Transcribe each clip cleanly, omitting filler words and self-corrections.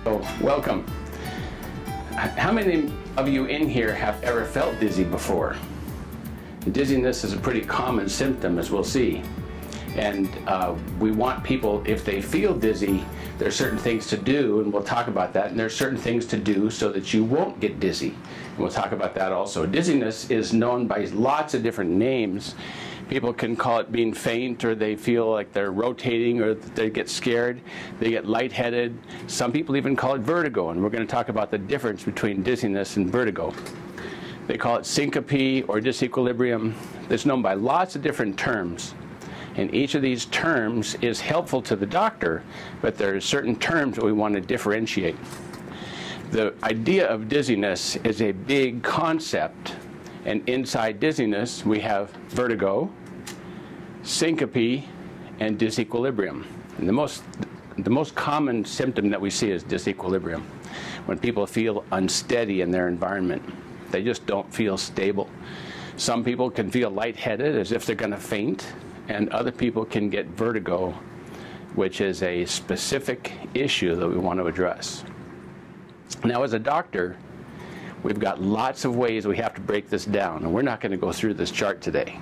So, welcome. How many of you in here have ever felt dizzy before? Dizziness is a pretty common symptom, as we'll see. And we want people, if they feel dizzy, there's certain things to do, and we'll talk about that. And there's certain things to do so that you won't get dizzy. And we'll talk about that also. Dizziness is known by lots of different names. People can call it being faint, or they feel like they're rotating, or they get scared. They get lightheaded. Some people even call it vertigo, and we're going to talk about the difference between dizziness and vertigo. They call it syncope or disequilibrium. It's known by lots of different terms. And each of these terms is helpful to the doctor, but there are certain terms that we want to differentiate. The idea of dizziness is a big concept, and inside dizziness we have vertigo, syncope, and disequilibrium. And the most common symptom that we see is disequilibrium, when people feel unsteady in their environment. They just don't feel stable. Some people can feel lightheaded as if they're going to faint, and other people can get vertigo, which is a specific issue that we want to address. Now, as a doctor, we've got lots of ways we have to break this down, and we're not going to go through this chart today.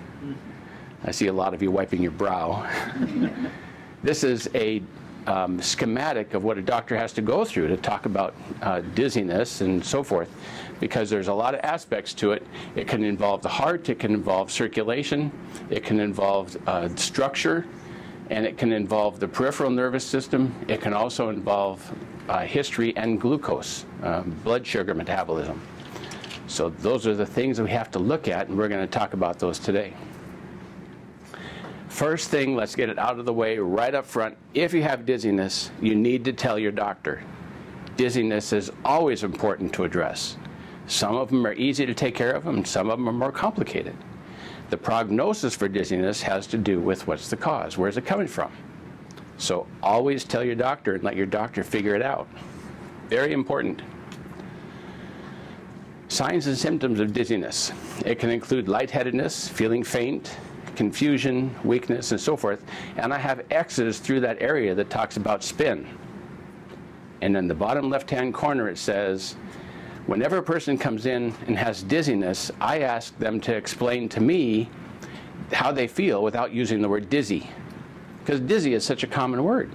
I see a lot of you wiping your brow. This is a schematic of what a doctor has to go through to talk about dizziness and so forth, because there's a lot of aspects to it. It can involve the heart, it can involve circulation, it can involve structure, and it can involve the peripheral nervous system. It can also involve history and glucose, blood sugar metabolism. So those are the things that we have to look at, and we're going to talk about those today. First thing, let's get it out of the way right up front. If you have dizziness, you need to tell your doctor. Dizziness is always important to address. Some of them are easy to take care of, and some of them are more complicated. The prognosis for dizziness has to do with what's the cause. Where's it coming from? So always tell your doctor and let your doctor figure it out. Very important. Signs and symptoms of dizziness. It can include lightheadedness, feeling faint, confusion, weakness, and so forth. And I have X's through that area that talks about spin. And in the bottom left-hand corner it says, whenever a person comes in and has dizziness, I ask them to explain to me how they feel without using the word dizzy, because dizzy is such a common word.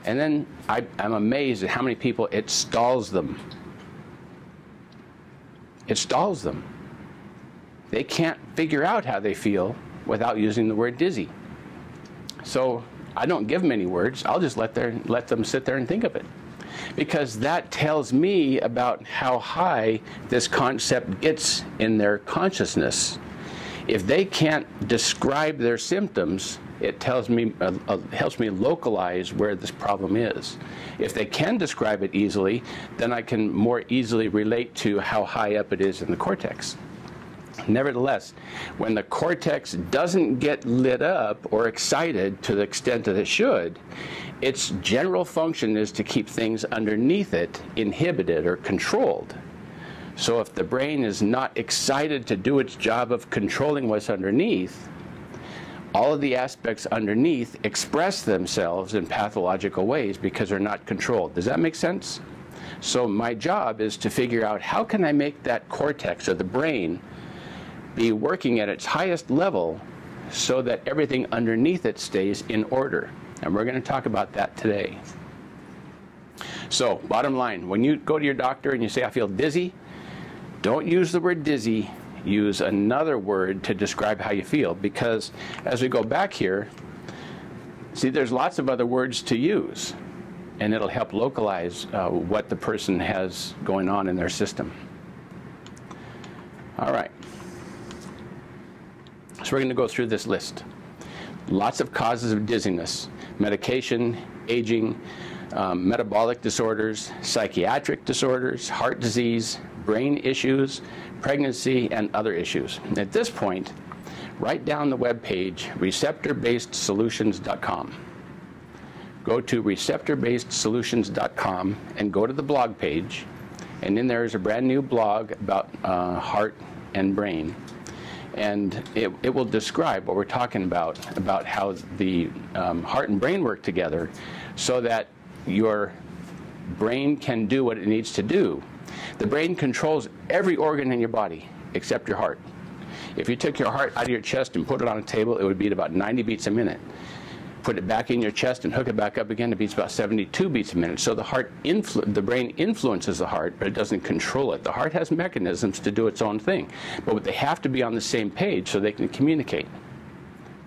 And then I'm amazed at how many people it stalls them. It stalls them. They can't figure out how they feel without using the word dizzy. So I don't give them any words. I'll just let them sit there and think of it, because that tells me about how high this concept gets in their consciousness. If they can't describe their symptoms, it tells me, helps me localize where this problem is. If they can describe it easily, then I can more easily relate to how high up it is in the cortex. Nevertheless, when the cortex doesn't get lit up or excited to the extent that it should, its general function is to keep things underneath it inhibited or controlled. So if the brain is not excited to do its job of controlling what's underneath, all of the aspects underneath express themselves in pathological ways because they're not controlled. Does that make sense? So my job is to figure out, how can I make that cortex, or the brain, be working at its highest level so that everything underneath it stays in order. And we're going to talk about that today. So, bottom line, when you go to your doctor and you say, I feel dizzy, don't use the word dizzy. Use another word to describe how you feel, because as we go back here, see, there's lots of other words to use, and it'll help localize what the person has going on in their system. All right. So we're going to go through this list. Lots of causes of dizziness: medication, aging, metabolic disorders, psychiatric disorders, heart disease, brain issues, pregnancy, and other issues. At this point, write down the web page, receptorbasedsolutions.com. Go to receptorbasedsolutions.com and go to the blog page, and in there is a brand new blog about heart and brain. And it will describe what we're talking about how the heart and brain work together, so that your brain can do what it needs to do. The brain controls every organ in your body except your heart. If you took your heart out of your chest and put it on a table, it would beat about 90 beats a minute. Put it back in your chest and hook it back up again, it beats about 72 beats a minute. So the brain influences the heart, but it doesn't control it. The heart has mechanisms to do its own thing, but they have to be on the same page so they can communicate.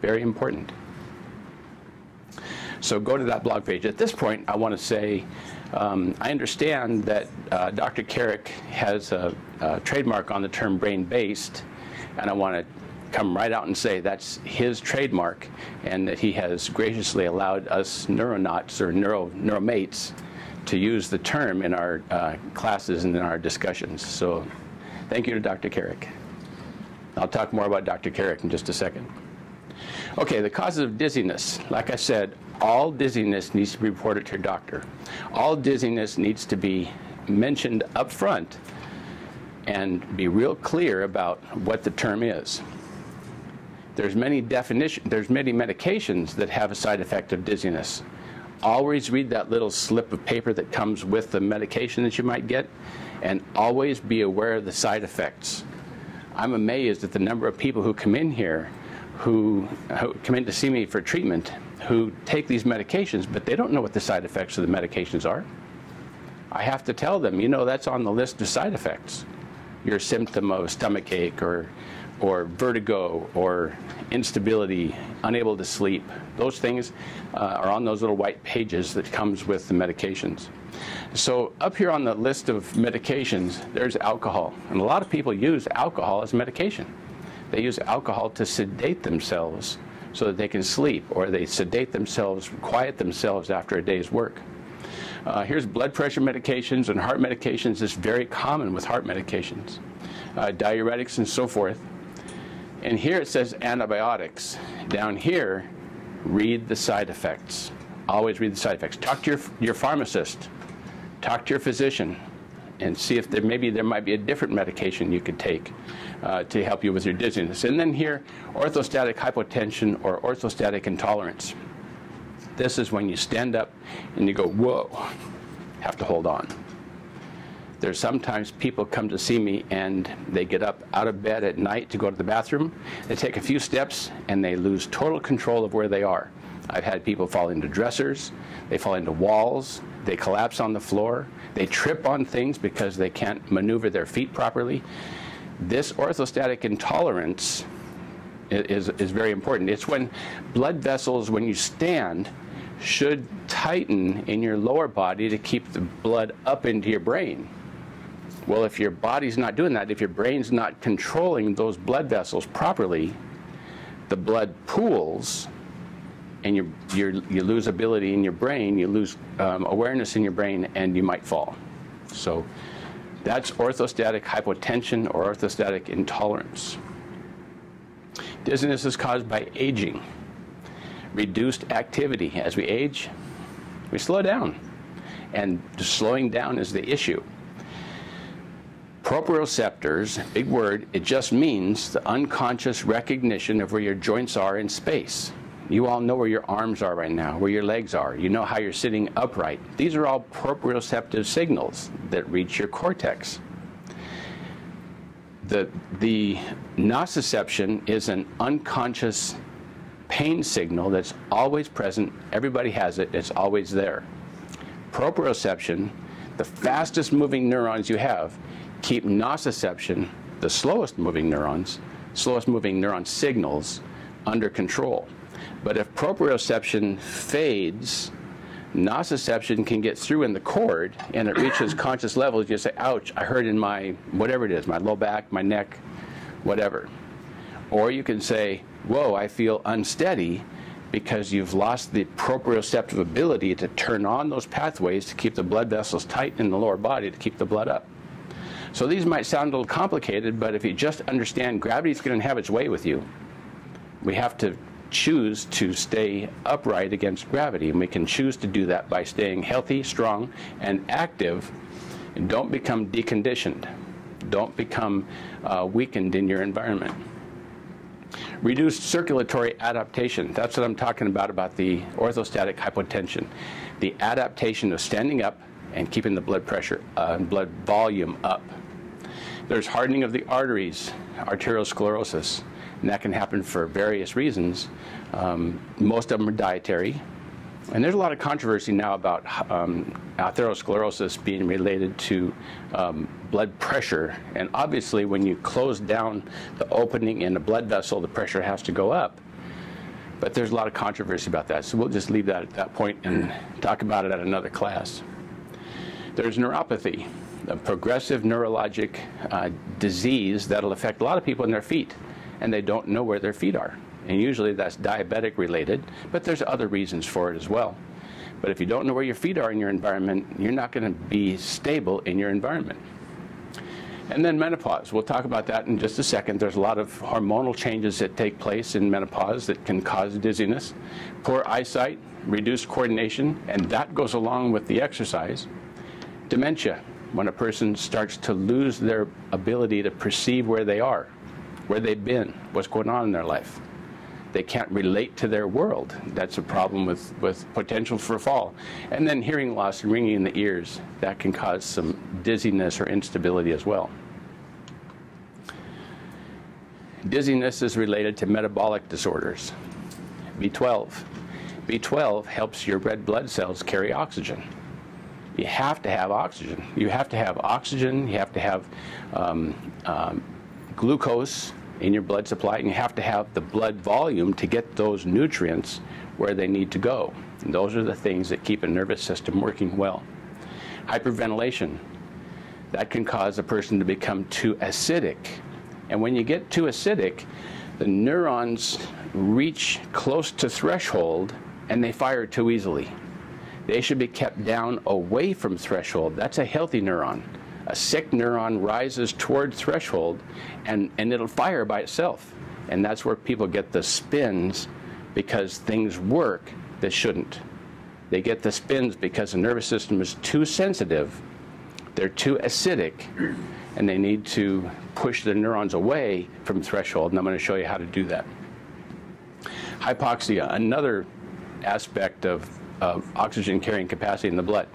Very important. So go to that blog page. At this point, I want to say, I understand that Dr. Carrick has a trademark on the term brain-based, and I want to come right out and say that's his trademark, and that he has graciously allowed us neuronauts or neuromates to use the term in our classes and in our discussions. So thank you to Dr. Carrick. I'll talk more about Dr. Carrick in just a second. Okay, the causes of dizziness. Like I said, all dizziness needs to be reported to your doctor. All dizziness needs to be mentioned up front and be real clear about what the term is. There's many medications that have a side effect of dizziness. Always read that little slip of paper that comes with the medication that you might get, and always be aware of the side effects. I'm amazed at the number of people who come in here who come in to see me for treatment who take these medications, but they don't know what the side effects of the medications are. I have to tell them, you know, that's on the list of side effects. Your symptom of stomach ache or vertigo or instability, unable to sleep, those things are on those little white pages that comes with the medications. So up here on the list of medications, there's alcohol. And a lot of people use alcohol as medication. They use alcohol to sedate themselves so that they can sleep, or they sedate themselves, quiet themselves after a day's work. Here's blood pressure medications and heart medications. It's very common with heart medications, diuretics and so forth. And here it says antibiotics. Down here, read the side effects. Always read the side effects. Talk to your pharmacist. Talk to your physician and see if maybe there might be a different medication you could take to help you with your dizziness. And then here, orthostatic hypotension or orthostatic intolerance. This is when you stand up and you go, whoa, have to hold on. There's sometimes people come to see me and they get up out of bed at night to go to the bathroom. They take a few steps and they lose total control of where they are. I've had people fall into dressers, they fall into walls, they collapse on the floor, they trip on things because they can't maneuver their feet properly. This orthostatic intolerance is very important. It's when blood vessels, when you stand, should tighten in your lower body to keep the blood up into your brain. Well, if your body's not doing that, if your brain's not controlling those blood vessels properly, the blood pools and you lose ability in your brain, you lose awareness in your brain, and you might fall. So that's orthostatic hypotension or orthostatic intolerance. Dizziness is caused by aging. Reduced activity. As we age, we slow down. And slowing down is the issue. Proprioceptors, big word, it just means the unconscious recognition of where your joints are in space. You all know where your arms are right now, where your legs are. You know how you're sitting upright. These are all proprioceptive signals that reach your cortex. The nociception is an unconscious pain signal that's always present. Everybody has it. It's always there. Proprioception, the fastest moving neurons you have, keep nociception, the slowest moving neuron signals, under control. But if proprioception fades, nociception can get through in the cord and it reaches conscious levels. You say, ouch, I hurt in my, whatever it is, my low back, my neck, whatever. Or you can say, whoa, I feel unsteady, because you've lost the proprioceptive ability to turn on those pathways to keep the blood vessels tight in the lower body to keep the blood up. So these might sound a little complicated, but if you just understand gravity's going to have its way with you, we have to choose to stay upright against gravity, and we can choose to do that by staying healthy, strong, and active, and don't become deconditioned. Don't become weakened in your environment. Reduced circulatory adaptation. That's what I'm talking about the orthostatic hypotension. The adaptation of standing up and keeping the blood pressure and blood volume up. There's hardening of the arteries, arteriosclerosis, and that can happen for various reasons. Most of them are dietary. And there's a lot of controversy now about atherosclerosis being related to blood pressure. And obviously, when you close down the opening in a blood vessel, the pressure has to go up. But there's a lot of controversy about that. So we'll just leave that at that point and talk about it at another class. There's neuropathy, a progressive neurologic disease that'll affect a lot of people in their feet, and they don't know where their feet are. And usually that's diabetic related, but there's other reasons for it as well. But if you don't know where your feet are in your environment, you're not going to be stable in your environment. And then menopause. We'll talk about that in just a second. There's a lot of hormonal changes that take place in menopause that can cause dizziness. Poor eyesight, reduced coordination, and that goes along with the exercise. Dementia, when a person starts to lose their ability to perceive where they are, where they've been, what's going on in their life. They can't relate to their world. That's a problem with potential for fall. And then hearing loss and ringing in the ears, that can cause some dizziness or instability as well. Dizziness is related to metabolic disorders. B12. B12 helps your red blood cells carry oxygen. You have to have oxygen. You have to have oxygen, you have to have glucose in your blood supply, and you have to have the blood volume to get those nutrients where they need to go. And those are the things that keep a nervous system working well. Hyperventilation, that can cause a person to become too acidic. And when you get too acidic, the neurons reach close to threshold and they fire too easily. They should be kept down away from threshold. That's a healthy neuron. A sick neuron rises toward threshold and it'll fire by itself. And that's where people get the spins because things work that shouldn't. They get the spins because the nervous system is too sensitive, they're too acidic, and they need to push the neurons away from threshold, and I'm going to show you how to do that. Hypoxia, another aspect of oxygen carrying capacity in the blood.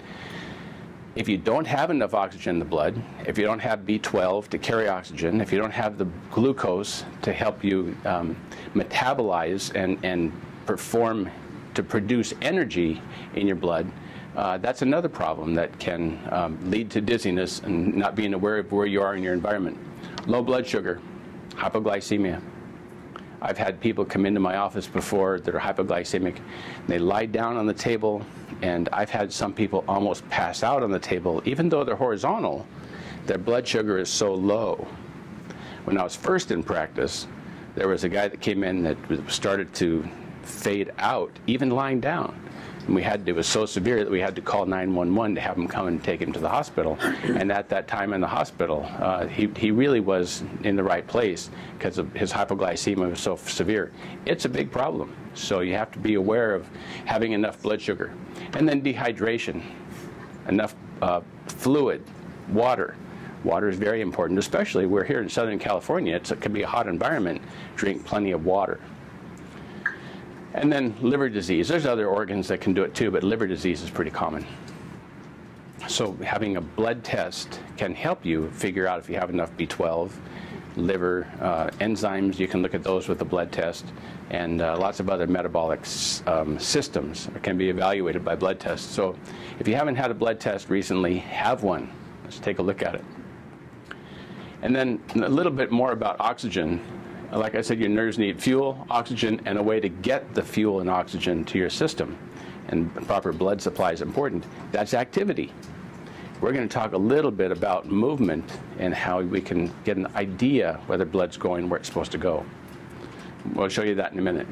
If you don't have enough oxygen in the blood, if you don't have B12 to carry oxygen, if you don't have the glucose to help you metabolize and perform to produce energy in your blood, that's another problem that can lead to dizziness and not being aware of where you are in your environment. Low blood sugar, hypoglycemia. I've had people come into my office before that are hypoglycemic. They lie down on the table, and I've had some people almost pass out on the table. Even though they're horizontal, their blood sugar is so low. When I was first in practice, there was a guy that came in that started to fade out, even lying down. And it was so severe that we had to call 911 to have him come and take him to the hospital. And at that time in the hospital, he really was in the right place because of his hypoglycemia was so severe. It's a big problem. So you have to be aware of having enough blood sugar. And then dehydration, enough fluid, water. Water is very important, especially we're here in Southern California. It can be a hot environment. Drink plenty of water. And then liver disease. There's other organs that can do it too, but liver disease is pretty common. So having a blood test can help you figure out if you have enough B12, liver, enzymes. You can look at those with a blood test, and lots of other metabolic systems can be evaluated by blood tests. So if you haven't had a blood test recently, have one. Let's take a look at it. And then a little bit more about oxygen. Like I said, your nerves need fuel, oxygen, and a way to get the fuel and oxygen to your system. And proper blood supply is important. That's activity. We're going to talk a little bit about movement and how we can get an idea whether blood's going where it's supposed to go. We'll show you that in a minute.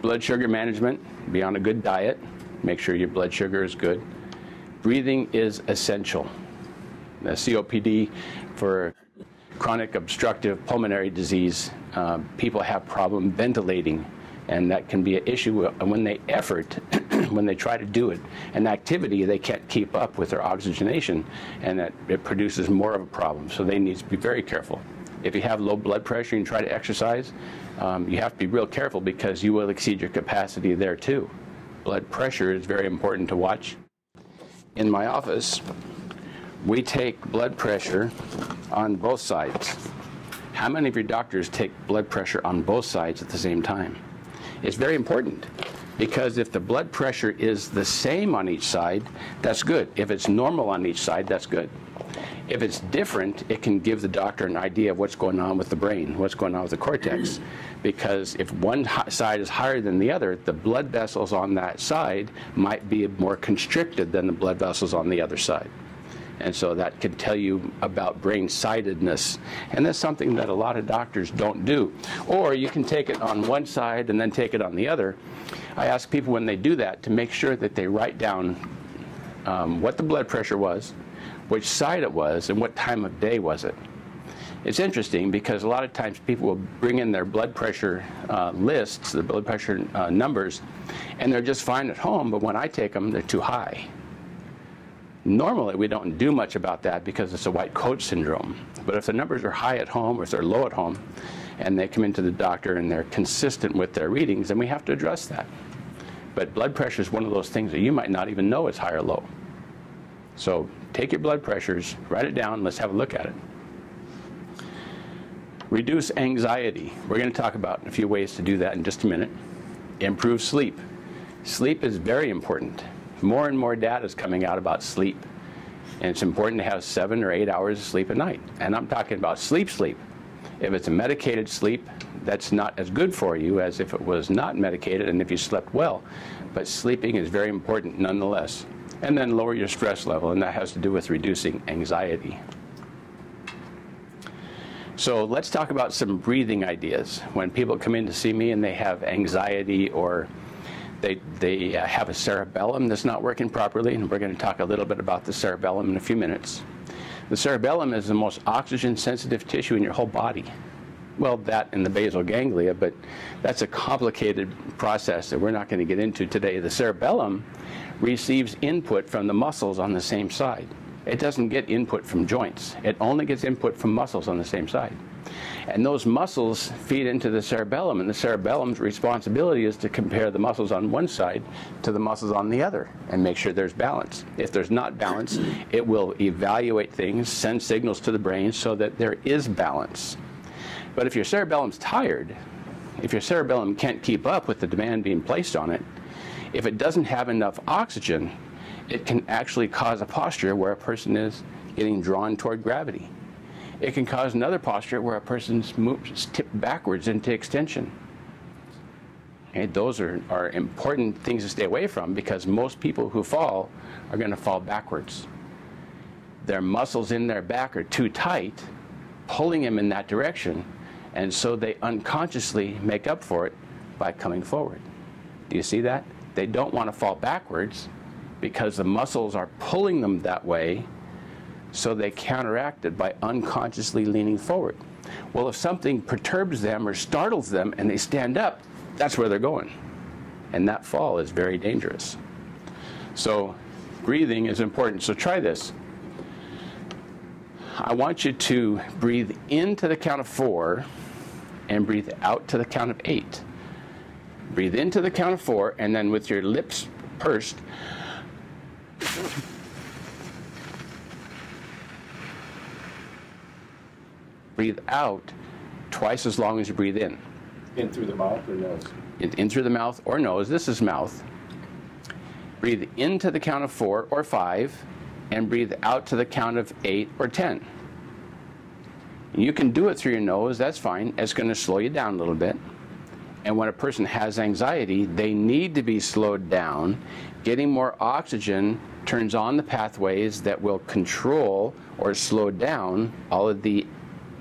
Blood sugar management, be on a good diet. Make sure your blood sugar is good. Breathing is essential. The COPD for chronic obstructive pulmonary disease, people have problem ventilating, and that can be an issue when they when they try to do it. An activity, they can't keep up with their oxygenation, and that it produces more of a problem, so they need to be very careful. If you have low blood pressure and try to exercise, you have to be real careful because you will exceed your capacity there too. Blood pressure is very important to watch. in my office, we take blood pressure on both sides. How many of your doctors take blood pressure on both sides at the same time? It's very important, because if the blood pressure is the same on each side, that's good. If it's normal on each side, that's good. If it's different, it can give the doctor an idea of what's going on with the brain, what's going on with the cortex. Because if one side is higher than the other, the blood vessels on that side might be more constricted than the blood vessels on the other side. And so that could tell you about brain-sidedness. And that's something that a lot of doctors don't do. Or you can take it on one side and then take it on the other. I ask people when they do that to make sure that they write down what the blood pressure was, which side it was, and what time of day was it. It's interesting because a lot of times people will bring in their blood pressure lists, the blood pressure numbers, and they're just fine at home, but when I take them, they're too high. Normally, we don't do much about that because it's a white coat syndrome. But if the numbers are high at home or if they're low at home, and they come into the doctor and they're consistent with their readings, then we have to address that. But blood pressure is one of those things that you might not even know is high or low. So take your blood pressures, write it down, let's have a look at it. Reduce anxiety. We're going to talk about a few ways to do that in just a minute. Improve sleep. Sleep is very important. More and more data is coming out about sleep. And it's important to have 7 or 8 hours of sleep a night. And I'm talking about sleep. If it's a medicated sleep, that's not as good for you as if it was not medicated and if you slept well. But sleeping is very important nonetheless. And then lower your stress level, and that has to do with reducing anxiety. So let's talk about some breathing ideas. When people come in to see me and they have anxiety or they have a cerebellum that's not working properly, and we're going to talk a little bit about the cerebellum in a few minutes. The cerebellum is the most oxygen-sensitive tissue in your whole body. Well, that and the basal ganglia, but that's a complicated process that we're not going to get into today. The cerebellum receives input from the muscles on the same side. It doesn't get input from joints. It only gets input from muscles on the same side. And those muscles feed into the cerebellum, and the cerebellum's responsibility is to compare the muscles on one side to the muscles on the other and make sure there's balance. If there's not balance, it will evaluate things, send signals to the brain so that there is balance. But if your cerebellum's tired, if your cerebellum can't keep up with the demand being placed on it, if it doesn't have enough oxygen, it can actually cause a posture where a person is getting drawn toward gravity. It can cause another posture where a person's tipped backwards into extension. Okay, those are important things to stay away from because most people who fall are going to fall backwards. Their muscles in their back are too tight, pulling them in that direction, and so they unconsciously make up for it by coming forward. Do you see that? They don't want to fall backwards because the muscles are pulling them that way, so they counteract it by unconsciously leaning forward. Well, if something perturbs them or startles them and they stand up, that's where they're going. And that fall is very dangerous. So breathing is important. So try this. I want you to breathe in to the count of 4 and breathe out to the count of 8. Breathe into the count of 4, and then with your lips pursed, breathe out twice as long as you breathe in. In through the mouth or nose? In through the mouth or nose. This is mouth. Breathe into the count of 4 or 5, and breathe out to the count of 8 or 10. You can do it through your nose, that's fine. It's going to slow you down a little bit. And when a person has anxiety, they need to be slowed down. Getting more oxygen turns on the pathways that will control or slow down all of the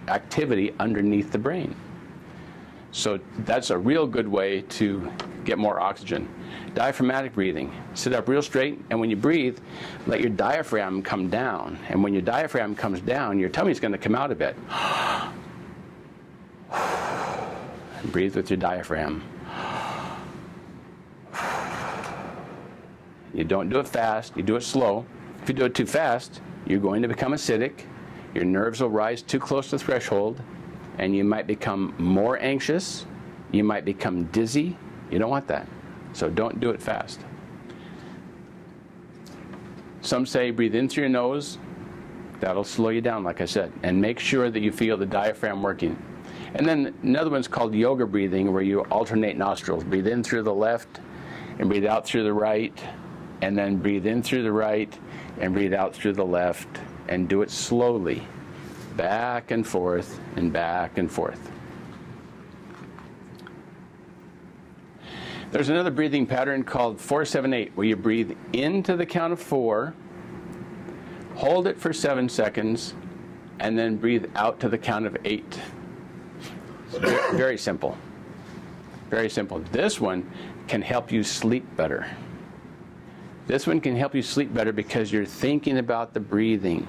activity underneath the brain. So that's a real good way to get more oxygen. Diaphragmatic breathing. Sit up real straight, and when you breathe, let your diaphragm come down. And when your diaphragm comes down, your tummy's going to come out a bit. And breathe with your diaphragm. You don't do it fast, you do it slow. If you do it too fast, you're going to become acidic. Your nerves will rise too close to the threshold, and you might become more anxious. You might become dizzy. You don't want that. So don't do it fast. Some say breathe in through your nose. That'll slow you down, like I said. And make sure that you feel the diaphragm working. And then another one's called yoga breathing, where you alternate nostrils. Breathe in through the left and breathe out through the right. And then breathe in through the right and breathe out through the left. And do it slowly. Back and forth and back and forth. There's another breathing pattern called 4-7-8, where you breathe into the count of 4, hold it for 7 seconds, and then breathe out to the count of 8. Very simple. Very simple. This one can help you sleep better. This one can help you sleep better because you're thinking about the breathing.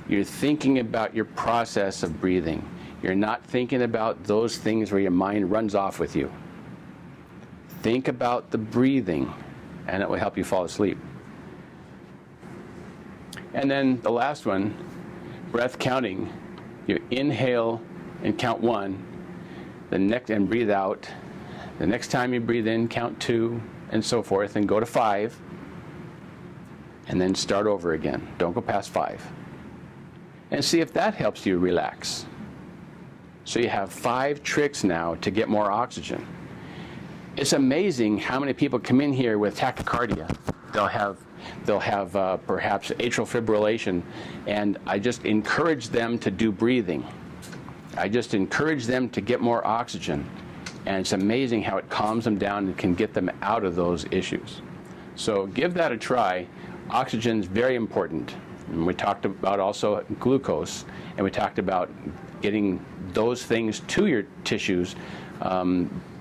You're thinking about your process of breathing. You're not thinking about those things where your mind runs off with you. Think about the breathing, and it will help you fall asleep. And then the last one, breath counting. You inhale and count 1, and breathe out. The next time you breathe in, count 2, and so forth, and go to 5, and then start over again. Don't go past 5. And see if that helps you relax. So you have 5 tricks now to get more oxygen. It's amazing how many people come in here with tachycardia. They'll have perhaps atrial fibrillation, and I just encourage them to do breathing. I just encourage them to get more oxygen, and it's amazing how it calms them down and can get them out of those issues. So give that a try. Oxygen is very important. And we talked about also glucose, and we talked about getting those things to your tissues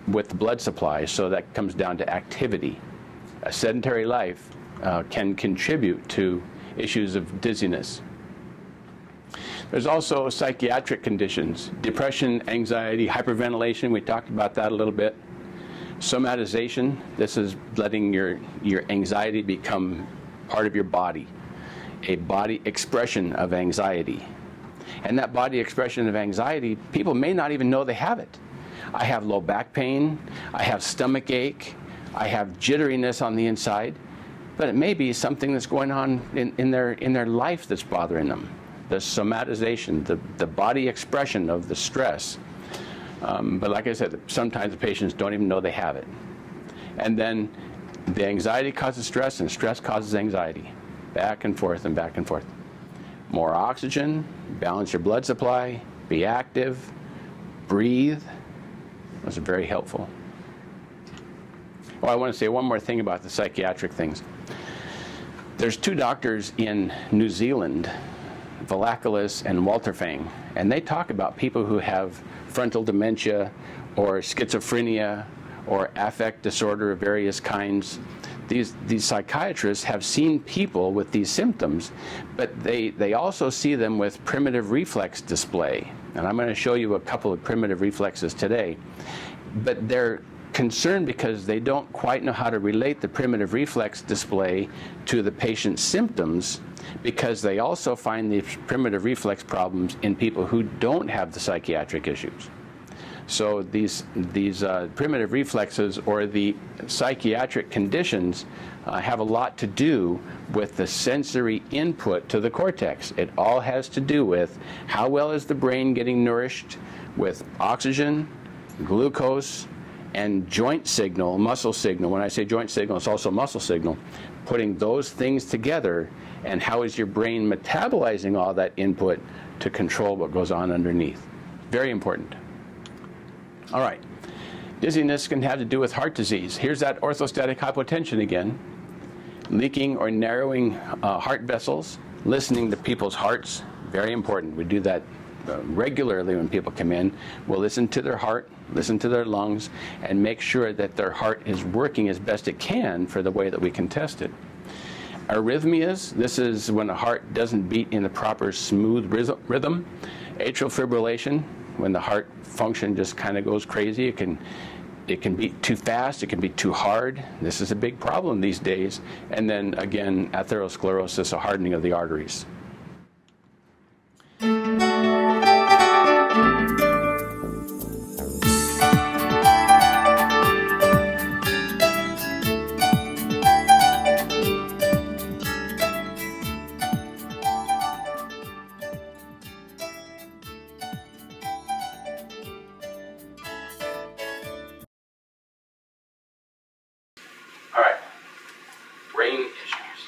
with the blood supply, so that comes down to activity. A sedentary life can contribute to issues of dizziness. There's also psychiatric conditions, depression, anxiety, hyperventilation. We talked about that a little bit. Somatization, this is letting your anxiety become part of your body, a body expression of anxiety. And that body expression of anxiety, people may not even know they have it. I have low back pain, I have stomach ache, I have jitteriness on the inside, but it may be something that's going on in their life that's bothering them. The somatization, the body expression of the stress. But like I said, sometimes the patients don't even know they have it. And then the anxiety causes stress, and stress causes anxiety. Back and forth and back and forth. More oxygen, balance your blood supply, be active, breathe. Those are very helpful. Oh, I want to say one more thing about the psychiatric things. There's 2 doctors in New Zealand, Valakilis and Walter Fang, and they talk about people who have frontal dementia or schizophrenia or affect disorder of various kinds. These psychiatrists have seen people with these symptoms, but they also see them with primitive reflex display. And I'm going to show you a couple of primitive reflexes today. But they're concerned because they don't quite know how to relate the primitive reflex display to the patient's symptoms, because they also find these primitive reflex problems in people who don't have the psychiatric issues. So these primitive reflexes or the psychiatric conditions have a lot to do with the sensory input to the cortex. It all has to do with how well is the brain getting nourished with oxygen, glucose, and joint signal, muscle signal. When I say joint signal, it's also muscle signal. Putting those things together, and how is your brain metabolizing all that input to control what goes on underneath. Very important. All right, dizziness can have to do with heart disease. Here's that orthostatic hypotension again. Leaking or narrowing heart vessels, listening to people's hearts, very important. We do that regularly when people come in. We'll listen to their heart, listen to their lungs, and make sure that their heart is working as best it can for the way that we can test it. Arrhythmias, this is when the heart doesn't beat in the proper smooth rhythm. Atrial fibrillation, when the heart function just kind of goes crazy. It can beat too fast, it can be too hard. This is a big problem these days. And then again, atherosclerosis, a hardening of the arteries. brain issues.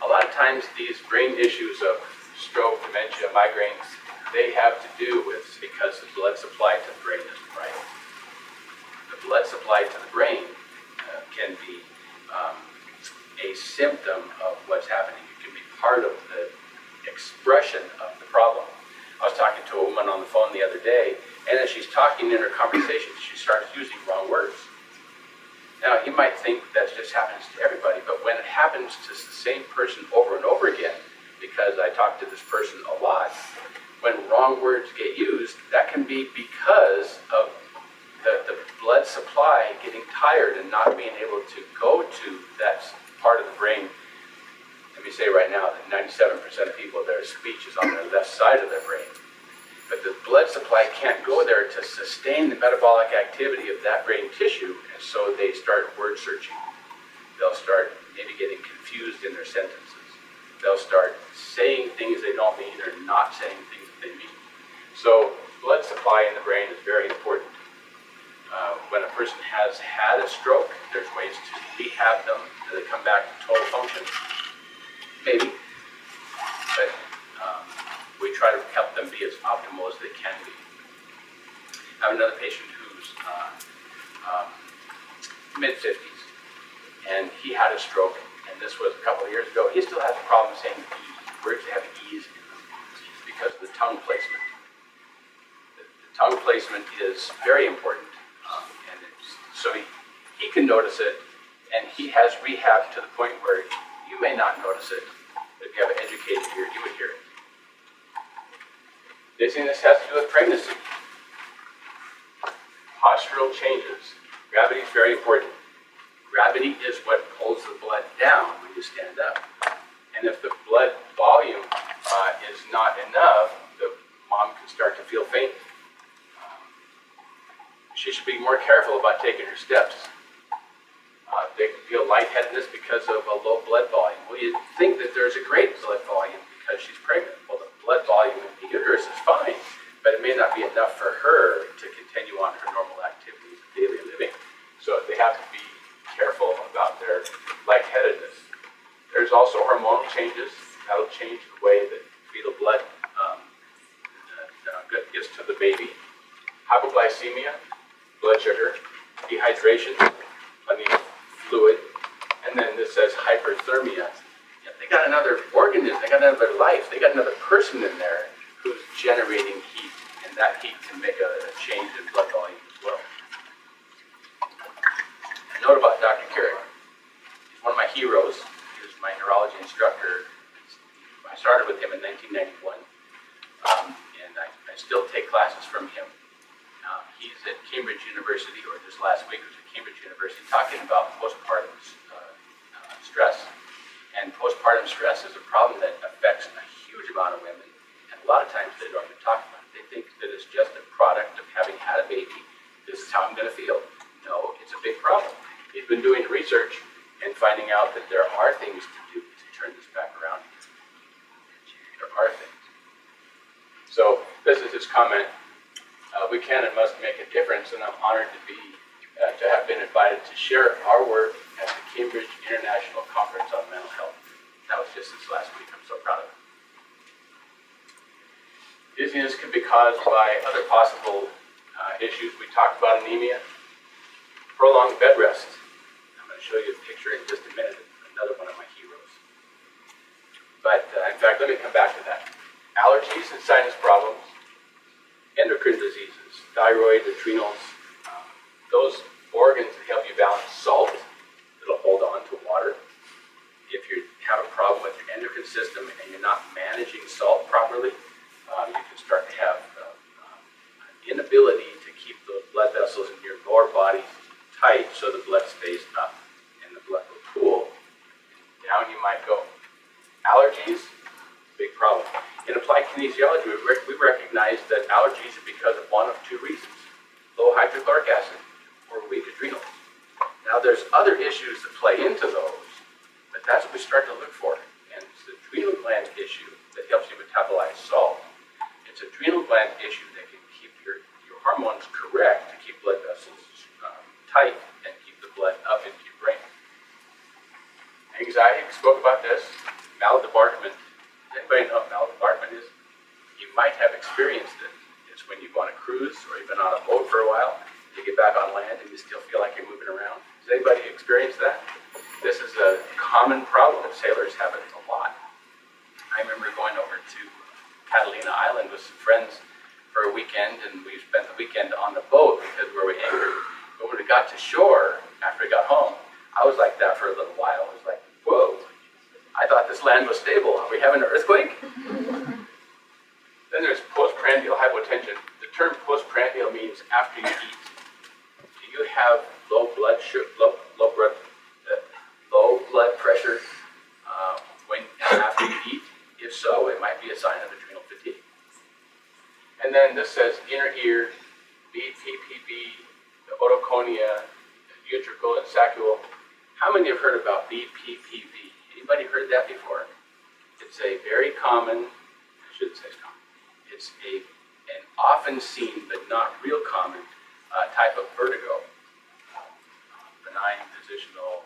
A lot of times these brain issues of stroke, dementia, migraines, they have to do with because the blood supply to the brain isn't right. The blood supply to the brain can be a symptom of what's happening. It can be part of the expression of the problem. I was talking to a woman on the phone the other day, and as she's talking in her conversation, she starts using wrong words. Now, you might think that just happens to everybody, but when it happens to the same person over and over again, because I talk to this person a lot, when wrong words get used, that can be because of the blood supply getting tired and not being able to go to that part of the brain. Let me say right now that 97% of people, their speech is on their left side of their brain. But the blood supply can't go there to sustain the metabolic activity of that brain tissue, and so they start word searching. They'll start maybe getting confused in their sentences. They'll start saying things they don't mean or not saying things that they mean. So blood supply in the brain is very important. When a person has had a stroke, there's ways to rehab them. Do they come back to total function? Maybe. But we try to help them be as optimal as they can be. I have another patient who's mid-50s, and he had a stroke, and this was a couple of years ago. He still has a problem saying words that have ease in them because of the tongue placement. The tongue placement is very important, so he can notice it, and he has rehab to the point where you may not notice it, but if you have an educated ear, you would hear it. Dizziness has to do with pregnancy. Postural changes. Gravity is very important. Gravity is what pulls the blood down when you stand up. And if the blood volume is not enough, the mom can start to feel faint. She should be more careful about taking her steps. They can feel lightheadedness because of a low blood volume. Well, you'd think that there's a great blood volume because she's pregnant. Well, the blood volume in the uterus is fine, but it may not be enough for her to continue on her normal activities of daily living. So they have to be careful about their lightheadedness. There's also hormonal changes. That'll change the way that fetal blood gets to the baby. Hypoglycemia, blood sugar, dehydration, plenty of fluid, and then this says hyperthermia. Yeah, they got another organism, they got another life, they got another person in there who's generating heat, and that heat can make a change in blood volume as well. A note about Dr. Carrick. He's one of my heroes. He was my neurology instructor. I started with him in 1991, and I still take classes from him. He's at Cambridge University, or just last week was at Cambridge University, talking about postpartum stress. And postpartum stress is a problem that affects a huge amount of women, and a lot of times they don't even talk about it. They think that it's just a product of having had a baby. This is how I'm going to feel. No, it's a big problem. He's been doing research and finding out that there are things to do to turn this back around. There are things. So this is his comment. We can and must make a difference, and I'm honored to have been invited to share our work at the Cambridge International Conference on Mental Health. That was just this last week. I'm so proud of it. Dizziness can be caused by other possible issues. We talked about anemia, prolonged bed rest. I'm going to show you a picture in just a minute of another one of my heroes. But in fact, let me come back to that. Allergies and sinus problems, endocrine diseases, thyroid, adrenals, those organs that help you balance salt, that'll hold on to water. If you have a problem with your endocrine system and you're not managing salt properly, you can start to have an inability to keep the blood vessels in your lower body tight so the blood stays up and the blood will pool. Down you might go. Allergies, big problem. In applied kinesiology, we recognize that allergies are because of one of two reasons: low hydrochloric acid or weak adrenals. Now there's other issues that play into those, but that's what we start to look for. And it's the adrenal gland issue that helps you metabolize salt. It's adrenal gland issue that can keep your hormones correct to keep blood vessels tight and keep the blood up into your brain. know what malbombardment is? You might have experienced it. It's when you go on a cruise or you've been on a boat for a while, you get back on land and you still feel like you're moving around. Does anybody experience that? This is a common problem. Sailors have it a lot. I remember going over to Catalina Island with some friends for a weekend, and we spent the weekend on the boat because where we anchored. But when we got to shore, after we got home, I was like that for a little while. I was like, whoa, I thought this land was stable. Are we having an earthquake? Then there's postprandial hypotension. The term postprandial means after you eat. Do you have low blood pressure when after you eat? If so, it might be a sign of adrenal fatigue. And then this says inner ear, BPPB, the otoconia, the utricle and saccule. How many have heard about BPPV? Anybody heard that before? It's a very common, I shouldn't say it's common, it's an often seen but not real common type of vertigo. Benign positional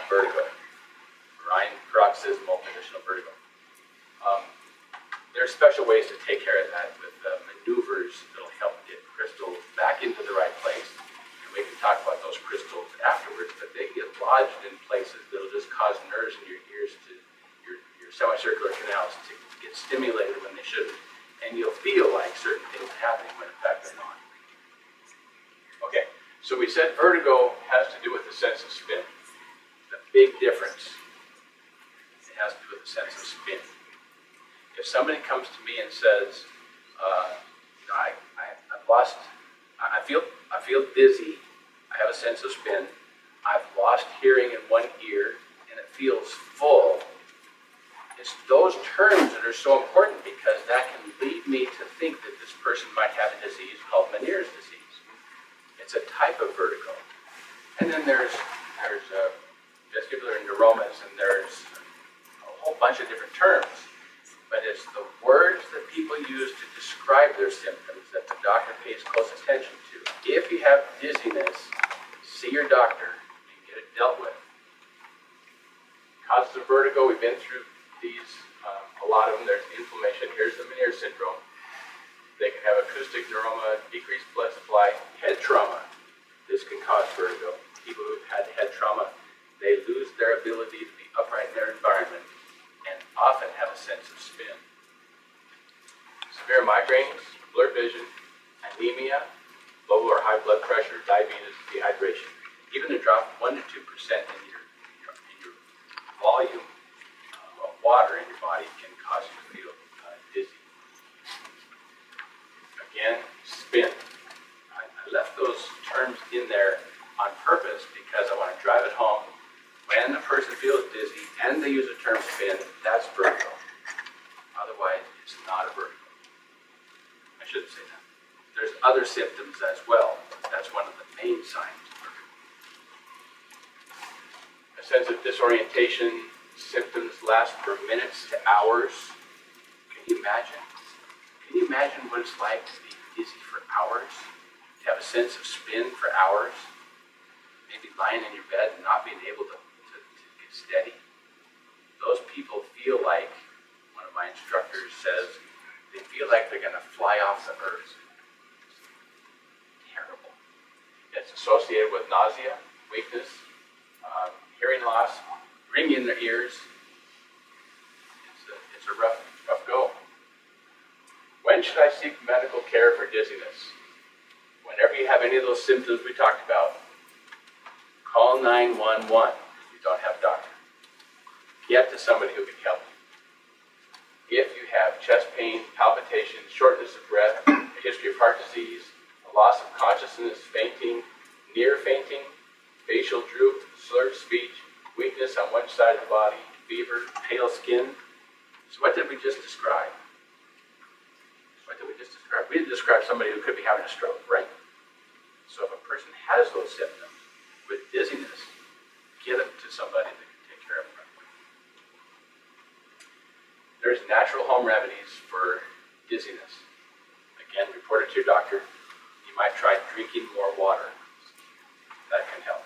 vertigo. Benign paroxysmal positional vertigo. There's special ways to take care of that with maneuvers that'll help get crystals back into the right place. And we can talk about those crystals afterwards, but they get lodged in places that'll just cause nerves in your ears to your semicircular canals to get stimulated when they shouldn't. And you'll feel like certain things are happening when in fact they're not. Okay, so we said vertigo has to do with the sense of spin. The big difference, it has to do with the sense of spin. If somebody comes to me and says, I feel dizzy, I have a sense of spin, I've lost hearing in one ear, and it feels full, it's those terms that are so important because that can lead me to think that this person might have a disease called Meniere's disease. It's a type of vertigo. And then there's vestibular neuromas, and there's a whole bunch of different terms. But it's the words that people use to describe their symptoms that the doctor pays close attention to. If you have dizziness, see your doctor and get it dealt with. Causes of vertigo, we've been through these, a lot of them. There's inflammation. Here's the Meniere syndrome. They can have acoustic neuroma, decreased blood supply, head trauma. This can cause vertigo. People who've had head trauma, they lose their ability to be upright in their environment and often have a sense of spin. Severe migraines, blurred vision, anemia, low or high blood pressure, diabetes, dehydration. Even a drop of 1 to 2% in your volume of water in your body can cause you to feel dizzy. Again, spin. I left those terms in there on purpose because I want to drive it home. When a person feels dizzy and they use the term spin, that's vertigo. Otherwise, it's not a vertigo. I shouldn't say that. There's other symptoms as well. That's one of the main signs of vertigo. A sense of disorientation, symptoms last for minutes to hours. Can you imagine? Can you imagine what it's like to be dizzy for hours? To have a sense of spin for hours? Maybe lying in your bed and not being able to get steady. Those people feel like, one of my instructors says, they feel like they're going to fly off the earth. Terrible. It's associated with nausea, weakness, hearing loss, ringing in their ears. It's a rough go. When should I seek medical care for dizziness? Whenever you have any of those symptoms we talked about, call 911 if you don't have a doctor. Get to somebody who can help you. If you have chest pain, palpitations, shortness of breath, a history of heart disease, a loss of consciousness, fainting, near fainting, facial droop, slurred speech, weakness on one side of the body, fever, pale skin. So what did we just describe? We described somebody who could be having a stroke, right? So if a person has those symptoms with dizziness, get them to somebody that can take care of them right away. There's natural home remedies for dizziness. Again, report it to your doctor. You might try drinking more water. That can help.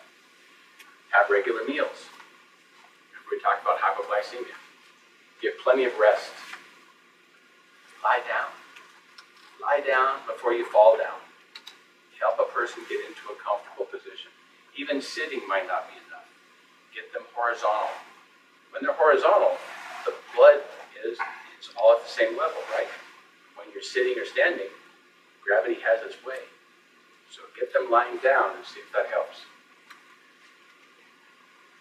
Have regular meals. Remember we talked about hypoglycemia. Get plenty of rest. Lie down. Lie down before you fall down. Help a person get into a comfortable position. Even sitting might not be enough. Get them horizontal. When they're horizontal, the blood it's all at the same level, right? When you're sitting or standing, gravity has its way. So get them lying down and see if that helps.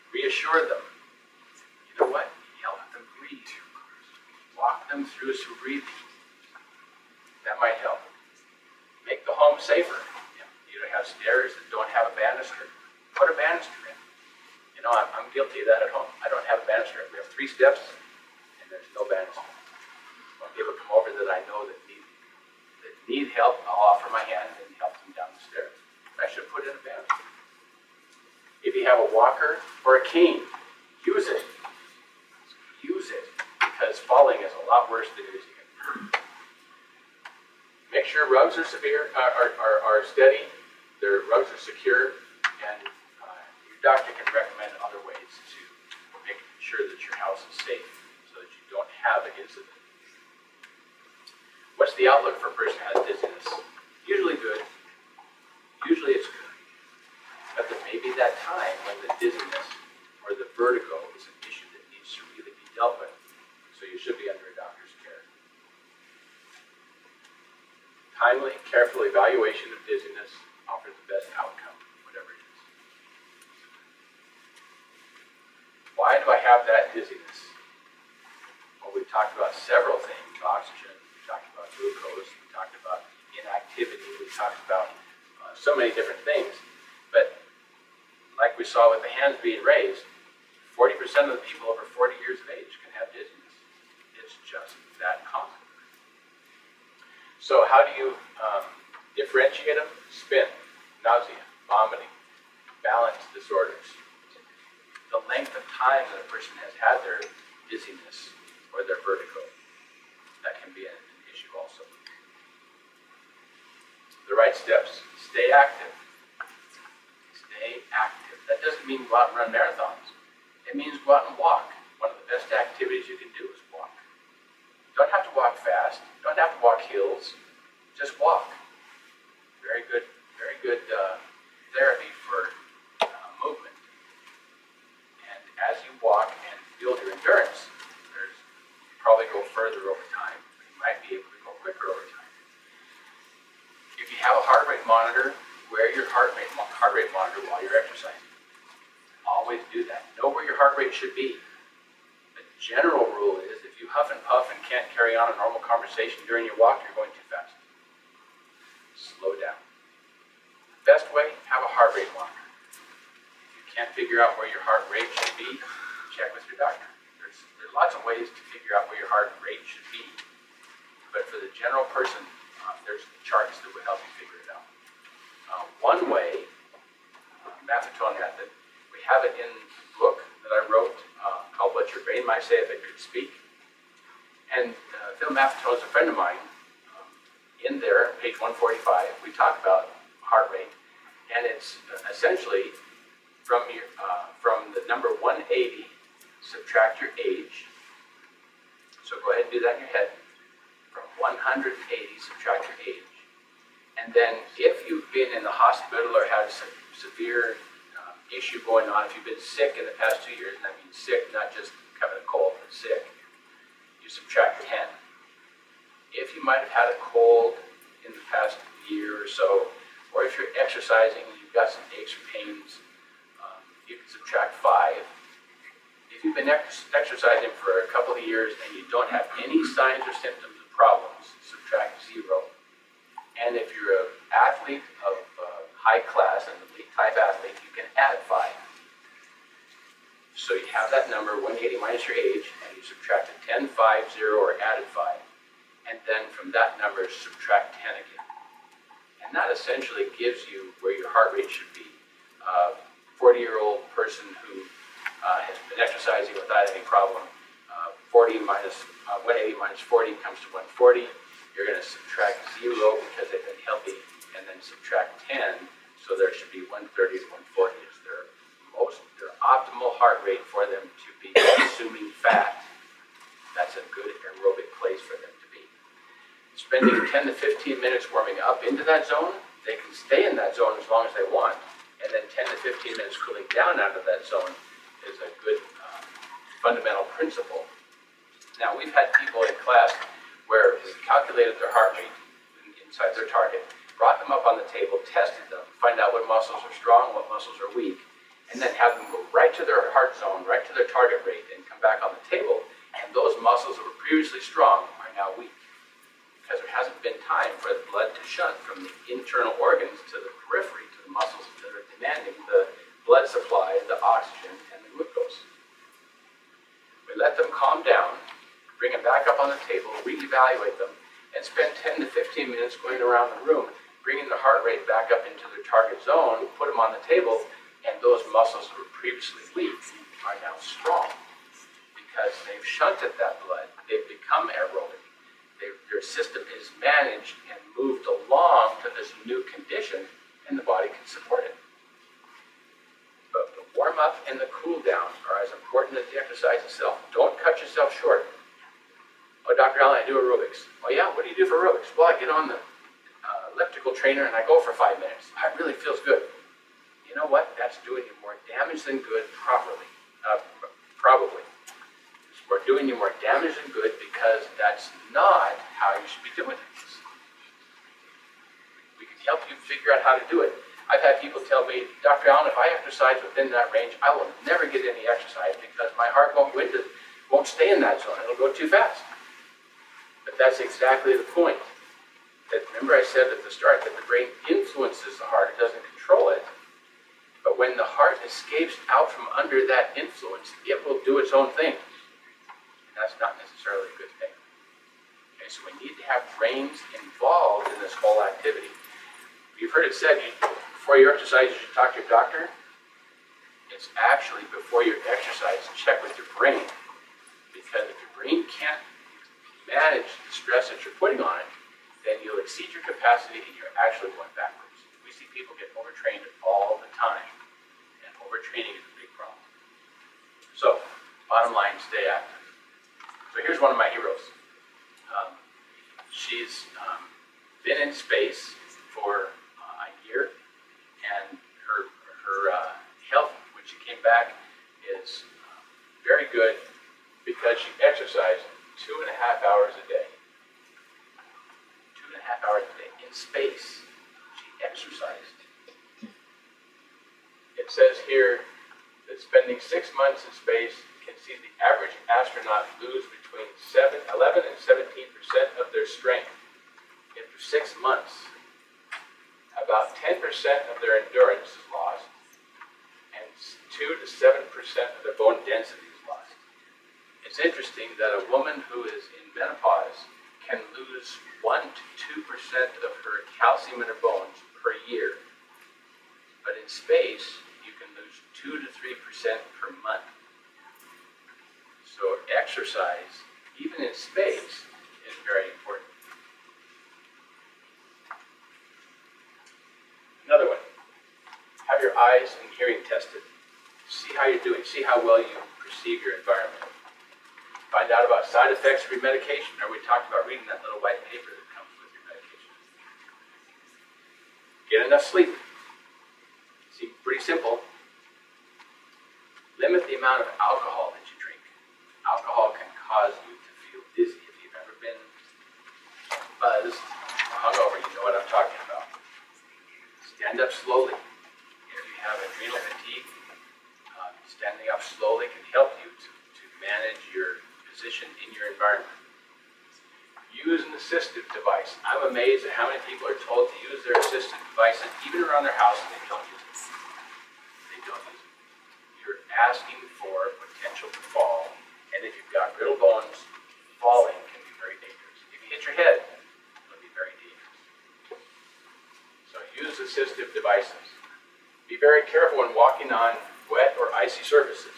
Reassure them. You know what? Help them breathe. Walk them through some breathing. That might help. Make the home safer. You don't have stairs that don't have a banister. Put a banister in. You know, I'm guilty of that at home. I don't have a banister. We have 3 steps, and there's no banister. When people come over that I know that need help, I'll offer my hand and help them down the stairs. I should put in a banister. If you have a walker or a cane, use it. Use it, because falling is a lot worse than using it. Make sure rugs are steady, their rugs are secure, and your doctor can recommend other ways to make sure that your house is safe so that you don't have an incident. What's the outlook for a person who has dizziness? Usually good. Usually it's good. But there may be that time when the dizziness or the vertigo is an issue that needs to really be dealt with. So you should be under a doctor's care. Timely, careful evaluation of dizziness offers the best outcome, whatever it is. Why do I have that dizziness? Well, we've talked about several things. Oxygen, we talked about glucose, we talked about inactivity, we talked about so many different things. But like we saw with the hands being raised, 40% of the people over 40 years of age can have dizziness. It's just that common. So how do you differentiate them? Spin, nausea, vomiting, balance disorders. The length of time that a person has had their dizziness or their vertigo. That can be an issue also. The right steps. Stay active. Stay active. That doesn't mean go out and run marathons. It means go out and walk. One of the best activities you can do is walk. You don't have to walk fast. You don't have to walk hills. Just walk. Very good therapy for movement. And as you walk and build your endurance, you probably go further over time. You might be able to go quicker over time. If you have a heart rate monitor, wear your heart rate monitor while you're exercising. Always do that. Know where your heart rate should be. The general rule is if you huff and puff and can't carry on a normal conversation during your walk, you're going too fast. Slow down. Best way, have a heart rate monitor. If you can't figure out where your heart rate should be, check with your doctor. There's lots of ways to figure out where your heart rate should be. But for the general person, there's charts that will help you figure it out. One way, methadone method, we have it in the book that I wrote called What Your Brain Might Say If It Could Speak. And Phil Maffetone is a friend of mine. In there, page 145, we talk about heart rate, and it's essentially from the number 180, subtract your age. So go ahead and do that in your head. From 180, subtract your age. And then if you've been in the hospital or had some severe issue going on, if you've been sick in the past 2 years, and I mean sick, not just having a cold, but sick, you subtract 10. If you might have had a cold in the past year or so, or if you're exercising and you've got some aches or pains, you can subtract 5. If you've been exercising for a couple of years and you don't have any signs or symptoms of problems, subtract 0. And if you're an athlete of high class, an elite type athlete, you can add 5. So you have that number, 180 minus your age, and you subtracted 10, 5, 0, or added 5. And then from that number, subtract 10 again. And that essentially gives you where your heart rate should be. 40-year-old person who has been exercising without any problem, 180 minus 40 comes to 140. You're going to subtract 0 because they've been healthy, and then subtract 10, so there should be 130 to 140 is their optimal heart rate for them to be consuming fat. That's a good aerobic place for them to be. Spending 10 to 15 minutes warming up into that zone, they can stay in that zone as long as they want, and then 10 to 15 minutes cooling down out of that zone is a good fundamental principle. Now, we've had people in class where we calculated their heart rate inside their target, brought them up on the table, tested them, find out what muscles are strong, what muscles are weak, and then have them go right to their heart zone, right to their target rate, and come back on the table, and those muscles that were previously strong are now weak, because there hasn't been time for the blood to shunt from the internal organs to the periphery, to the muscles that are demanding the blood supply, the oxygen, and the glucose. We let them calm down, bring them back up on the table, reevaluate them, and spend 10 to 15 minutes going around the room, bringing the heart rate back up into their target zone, put them on the table, and those muscles that were previously weak are now strong because they've shunted that blood. They've become aerobic. Their system is managed and moved along to this new condition, and the body can support it. But the warm-up and the cool-down are as important as the exercise itself. Don't cut yourself short. Oh, Dr. Allen, I do aerobics. Oh, yeah? What do you do for aerobics? Well, I get on the elliptical trainer and I go for 5 minutes. It really feels good. You know what? That's doing you more damage than good, probably. We're doing you more damage than good because that's not how you should be doing things. We can help you figure out how to do it. I've had people tell me, Dr. Allen, if I exercise within that range, I will never get any exercise because my heart won't stay in that zone. It'll go too fast. But that's exactly the point. That, remember I said at the start that the brain influences the heart, it doesn't control it. But when the heart escapes out from under that influence, it will do its own thing. And that's not necessarily a good thing. Okay, so we need to have brains involved in this whole activity. You've heard it said, before you exercise, you should talk to your doctor. It's actually before you exercise, check with your brain. Because if your brain can't manage the stress that you're putting on it, then you'll exceed your capacity and you're actually going backwards. We see people get overtrained all the time, and overtraining is a big problem. So, bottom line, stay active. So here's one of my heroes. She's been in space for a year, and her health when she came back is very good because she exercised 2.5 hours a day. 2.5 hours a day in space. She exercised. It says here that spending 6 months in space can see the average astronaut lose between 11 and 17% of their strength. After 6 months, about 10% of their endurance is lost, and 2 to 7% of their bone density is lost. It's interesting that a woman who is in menopause can lose 1 to 2% of her calcium in her bones per year. But in space, you can lose 2 to 3% per month. So exercise, even in space, is very important. Another one, have your eyes and hearing tested. See how you're doing. See how well you perceive your environment. Find out about side effects of your medication. Or we talked about reading that little white paper that comes with your medication. Get enough sleep. Seems pretty simple. Limit the amount of alcohol that you drink. Alcohol can cause you to feel dizzy. If you've ever been buzzed or hungover, you know what I'm talking about. Stand up slowly. If you have adrenal fatigue, standing up slowly can help you to manage your position in your environment. Use an assistive device. I'm amazed at how many people are told to use their assistive devices, even around their house, and they don't use it. They don't use it. You're asking for potential to fall, and if you've got brittle bones, falling can be very dangerous. If you hit your head, it'll be very dangerous. So use assistive devices. Be very careful when walking on wet or icy surfaces.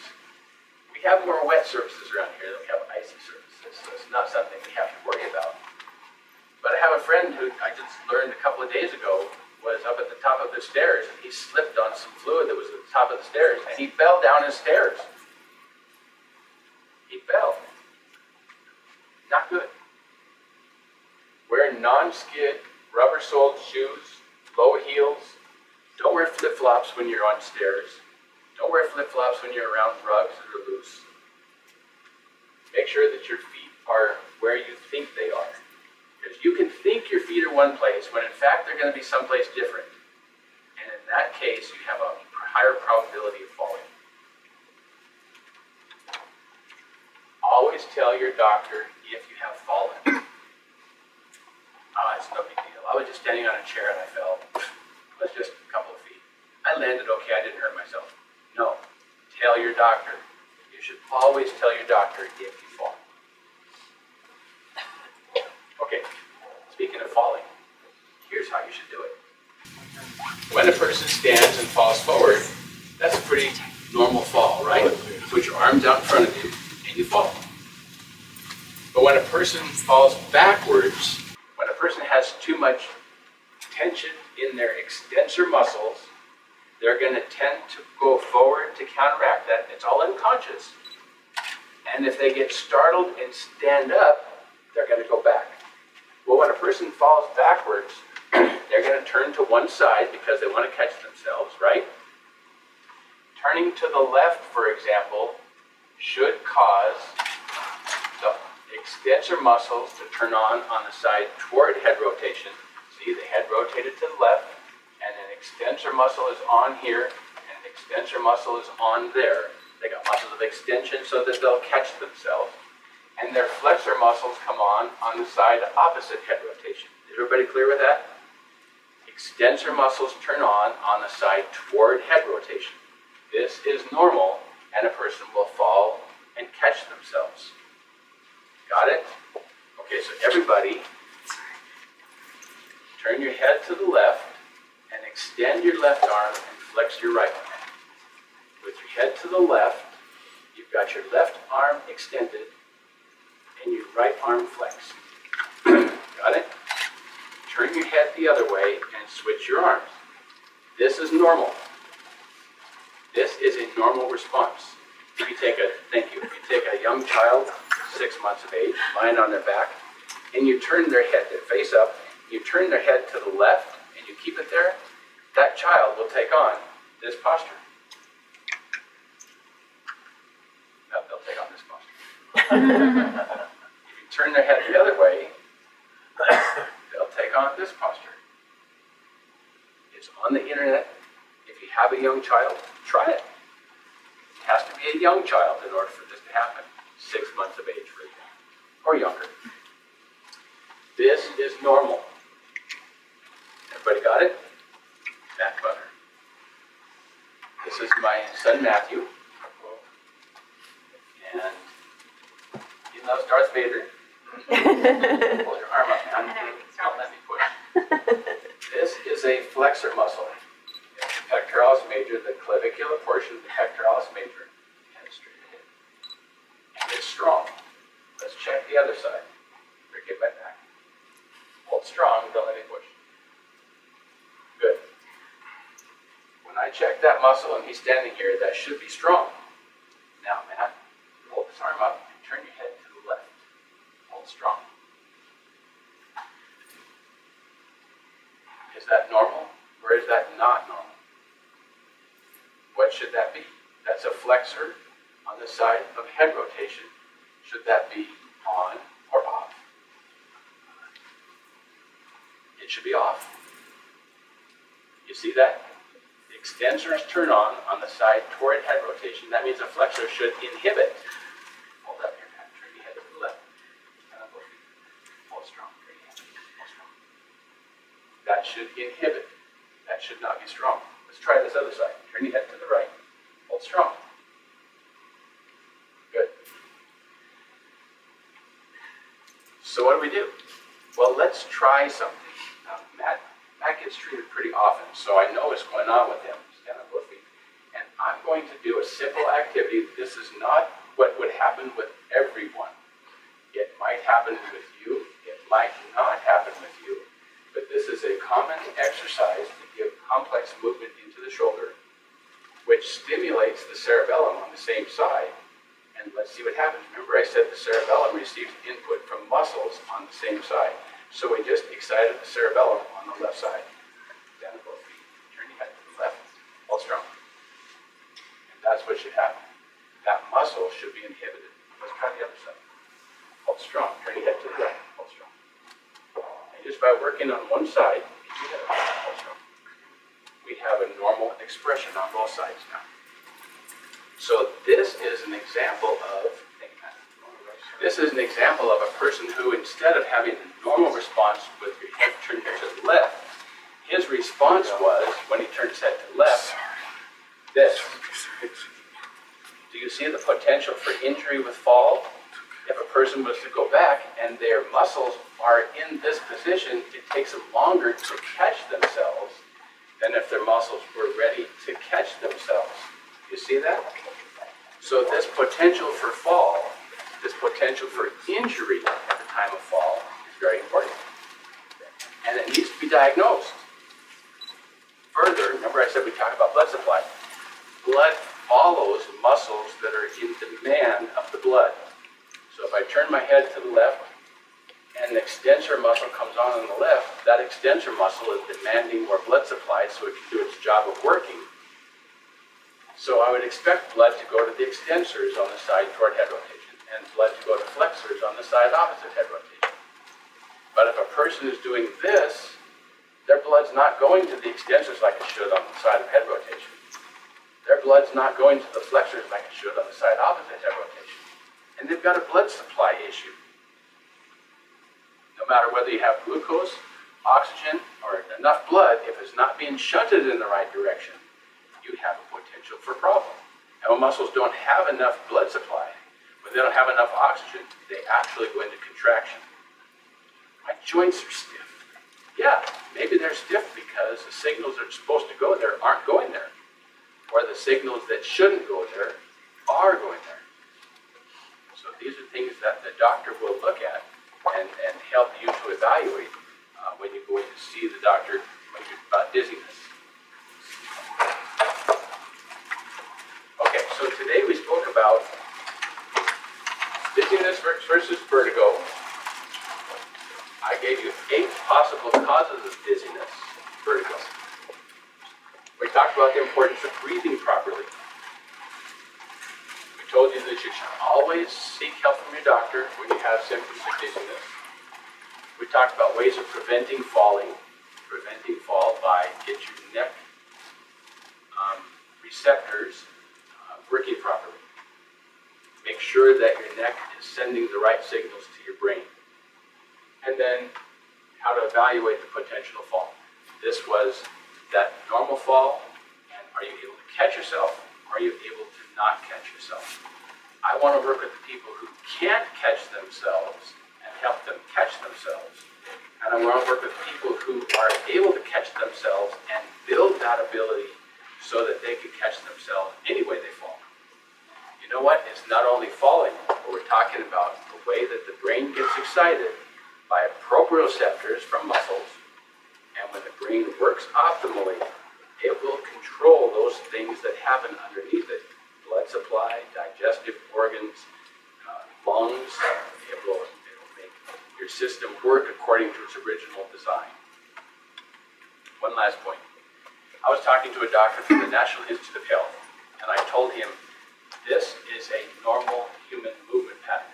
We have more wet surfaces around here than we have icy surfaces, so it's not something we have to worry about. But I have a friend who I just learned a couple of days ago was up at the top of the stairs, and he slipped on some fluid that was at the top of the stairs, and he fell down his stairs. He fell. Wear non-skid, rubber-soled shoes, low heels. Don't wear flip-flops when you're on stairs. Don't wear flip-flops when you're around rugs that are loose. Make sure that your feet are where you think they are. Because you can think your feet are one place when in fact they're going to be someplace different. And in that case, you have a higher probability of falling. Always tell your doctor if you have fallen. It's no big deal. I was just standing on a chair and I fell. It was just a couple of feet. I landed okay, I didn't hurt myself. No, tell your doctor. You should always tell your doctor if you fall. Okay, speaking of falling, here's how you should do it. When a person stands and falls forward, that's a pretty normal fall, right? You put your arms out in front of you and you fall. But when a person falls backwards, when a person has too much tension in their extensor muscles, they're going to tend to go forward to counteract that. It's all unconscious. And if they get startled and stand up, they're going to go back. Well, when a person falls backwards, they're going to turn to one side because they want to catch themselves, right? Turning to the left, for example, should cause the extensor muscles to turn on the side toward head rotation. See, the head rotated to the left, and an extensor muscle is on here, and an extensor muscle is on there. They got muscles of extension so that they'll catch themselves. And their flexor muscles come on the side opposite head rotation. Is everybody clear with that? Extensor muscles turn on the side toward head rotation. This is normal, and a person will fall and catch themselves. Got it? Okay, so everybody, turn your head to the left and extend your left arm and flex your right one. With your head to the left, you've got your left arm extended and your right arm flexed. Got it? Turn your head the other way and switch your arms. This is normal. This is a normal response. If you take a young child, 6 months of age, lying on their back, and you turn their head, their face up, you turn their head to the left, and you keep it there, that child will take on this posture. No, they'll take on this posture. If you turn their head the other way, they'll take on this posture. It's on the internet. If you have a young child, try it. It has to be a young child in order for this to happen. 6 months of age, for example, or younger. This is normal. Everybody got it? Back butter. This is my son Matthew. And he loves Darth Vader. Hold your arm up now. Don't let me push. This is a flexor muscle. The pectoralis major, the clavicular portion of the pectoralis major. And straight ahead. And it's strong. Let's check the other side. Get my back. Hold strong, don't let me push. Good. When I check that muscle and he's standing here, that should be strong. Now, Matt, hold this arm up and turn your head to the left. Hold strong. Is that normal or is that not normal? What should that be? That's a flexor on the side of head rotation. Should that be on or off? It should be off. You see that? The extensors turn on the side toward head rotation. That means a flexor should inhibit. Hold up your hand. Turn your head to the left. Hold strong. Turn your head. Hold strong. That should inhibit. That should not be strong. Let's try this other side. Turn your head to the right. Hold strong. Good. So what do? Well, let's try something. Matt gets treated pretty often, so I know what's going on with him. Stand on both feet. And I'm going to do a simple activity. This is not what would happen with everyone. It might happen with you. It might not happen with you. But this is a common exercise to give complex movement into the shoulder, which stimulates the cerebellum on the same side. And let's see what happens. Remember I said the cerebellum receives input from muscles on the same side. So we just excited the cerebellum on the left side. Stand both feet. Turn your head to the left. Hold strong. And that's what should happen. That muscle should be inhibited. Let's try the other side. Hold strong. Turn your head to the right. Hold strong. And just by working on one side, hold strong, we have a normal expression on both sides now. So this is an example of a person who, instead of having a normal response with your head turned to the left, his response was, when he turned his head to the left, this. Do you see the potential for injury with fall? If a person was to go back and their muscles are in this position, it takes them longer to catch themselves than if their muscles were ready to catch themselves. You see that? So this potential for fall, this potential for injury at the time of fall is very important. And it needs to be diagnosed. Further, remember I said we talked about blood supply. Blood follows muscles that are in demand of the blood. So if I turn my head to the left and an extensor muscle comes on the left, that extensor muscle is demanding more blood supply so it can do its job of working. So I would expect blood to go to the extensors on the side toward head rotation and blood to go to flexors on the side opposite head rotation. But if a person is doing this, their blood's not going to the extensors like it should on the side of head rotation. Their blood's not going to the flexors like it should on the side opposite head rotation. And they've got a blood supply issue. No matter whether you have glucose, oxygen, or enough blood, if it's not being shunted in the right direction, you have a potential for problem. And when muscles don't have enough blood supply, when they don't have enough oxygen, they actually go into contraction. My joints are stiff. Yeah, maybe they're stiff because the signals that are supposed to go there aren't going there. Or the signals that shouldn't go there are going there. So these are things that the doctor will look at and help you to evaluate when you go in to see the doctor when you're about dizziness. Okay, so today we spoke about dizziness versus vertigo. I gave you 8 possible causes of dizziness, vertigo. We talked about the importance of breathing properly. We told you that you should always seek help from your doctor when you have symptoms of dizziness. We talked about ways of preventing falling. Preventing fall by get your neck receptors working properly. Make sure that your neck is sending the right signals to your brain. And then how to evaluate the potential fall. This was that normal fall, and are you able to catch yourself, or are you able to not catch yourself? I want to work with the people who can't catch themselves and help them catch themselves. And I want to work with people who are able to catch themselves and build that ability so that they can catch themselves any way they fall. You know what? It's not only falling, but we're talking about the way that the brain gets excited by proprioceptors from muscles. And when the brain works optimally, it will control those things that happen underneath it. Blood supply, digestive organs, lungs. It will make your system work according to its original design. One last point. I was talking to a doctor from the National Institute of Health, and I told him, this is a normal human movement pattern.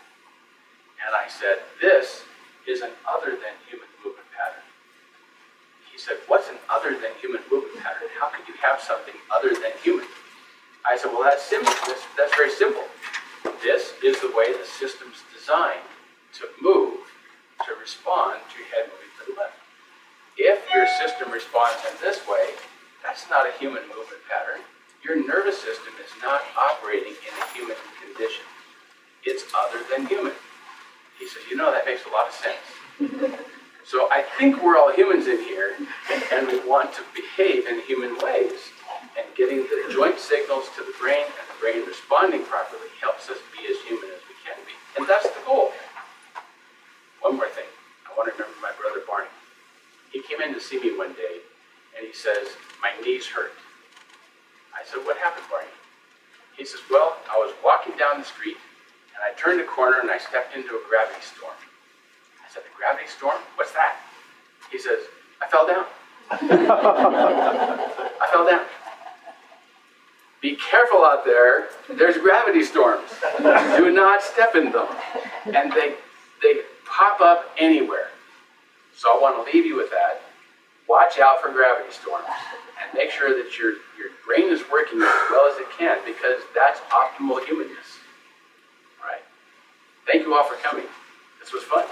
And I said, this is an other than human movement pattern. He said, what's an other than human movement pattern? How could you have something other than human? I said, well, that's simple. That's very simple. This is the way the system's designed to move, to respond to your head moving to the left. If your system responds in this way, that's not a human movement pattern. Your nervous system is not operating in a human condition. It's other than human. He said, you know, that makes a lot of sense. So I think we're all humans in here, and we want to behave in human ways. And getting the joint signals to the brain and the brain responding properly helps us be as human as we can be. And that's the goal. One more thing. I want to remember my brother Barney. He came in to see me one day, and he says, my knees hurt. I said, what happened, Barney? He says, well, I was walking down the street, and I turned a corner, and I stepped into a gravity storm. I said, the gravity storm? What's that? He says, I fell down. I fell down. Be careful out there. There's gravity storms. Do not step in them. And they pop up anywhere. So I want to leave you with that. Watch out for gravity storms and make sure that your brain is working as well as it can, because that's optimal humanness. All right. Thank you all for coming. This was fun.